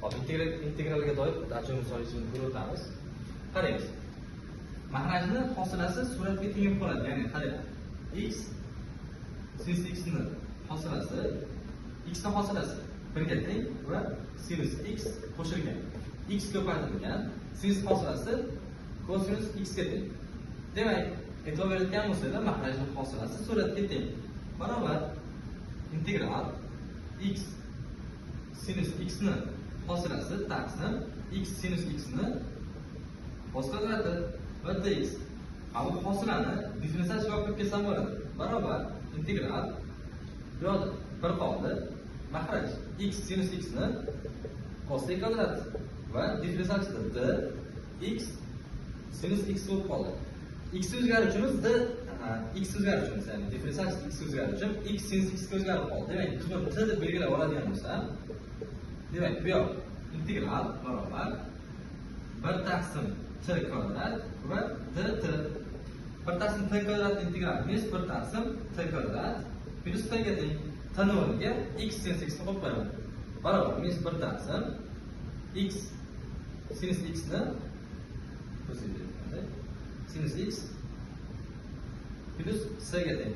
Hop, integralga doir darcha misolini ko'rib o'tamiz. Qaraymiz. Mahrajni hosilasi suratga tengib qoladi. Ya'ni qarang. X sin x ni hosilasi x ni hosilasi 1 ga teng va sinus x qo'shilgan. X ko'paytirilgan, sin hosilasi kosinus x ga teng. Demak, e'tibor beradigan bo'lsanglar, mahrajning hosilasi suratga teng. Barobar integral x sinus x ni hosilasi taqsim x sinus x ni hosilasi va dx. Bu hosilani differensiatsiya qilib kelsam bo'ladi. Barobar integral yo'q bir qoldi. Mahraj x sinus x ni cosec kvadrat va differensiatsiyada d x sinus x bo'lib qoldi. X o'zgaruvchimiz d x o'zgaruvchimiz, ya'ni differensiatsiya x o'zgaruvchi x sinus x ga o'zgarib qoldi. Demak, buni t deb belgilab oladigan bo'lsam, demak, bu yoq integral barobar 1 taqsim t kvadrat va dt. 1 taqsim t kvadrat integral minus 1 taqsim t kvadrat minus t ga teng. T ni o'rniga x sinus x ni qo'yib qo'yaman. Barobar minus 1 taqsim x sinus x ni sinus x minus s ga teng.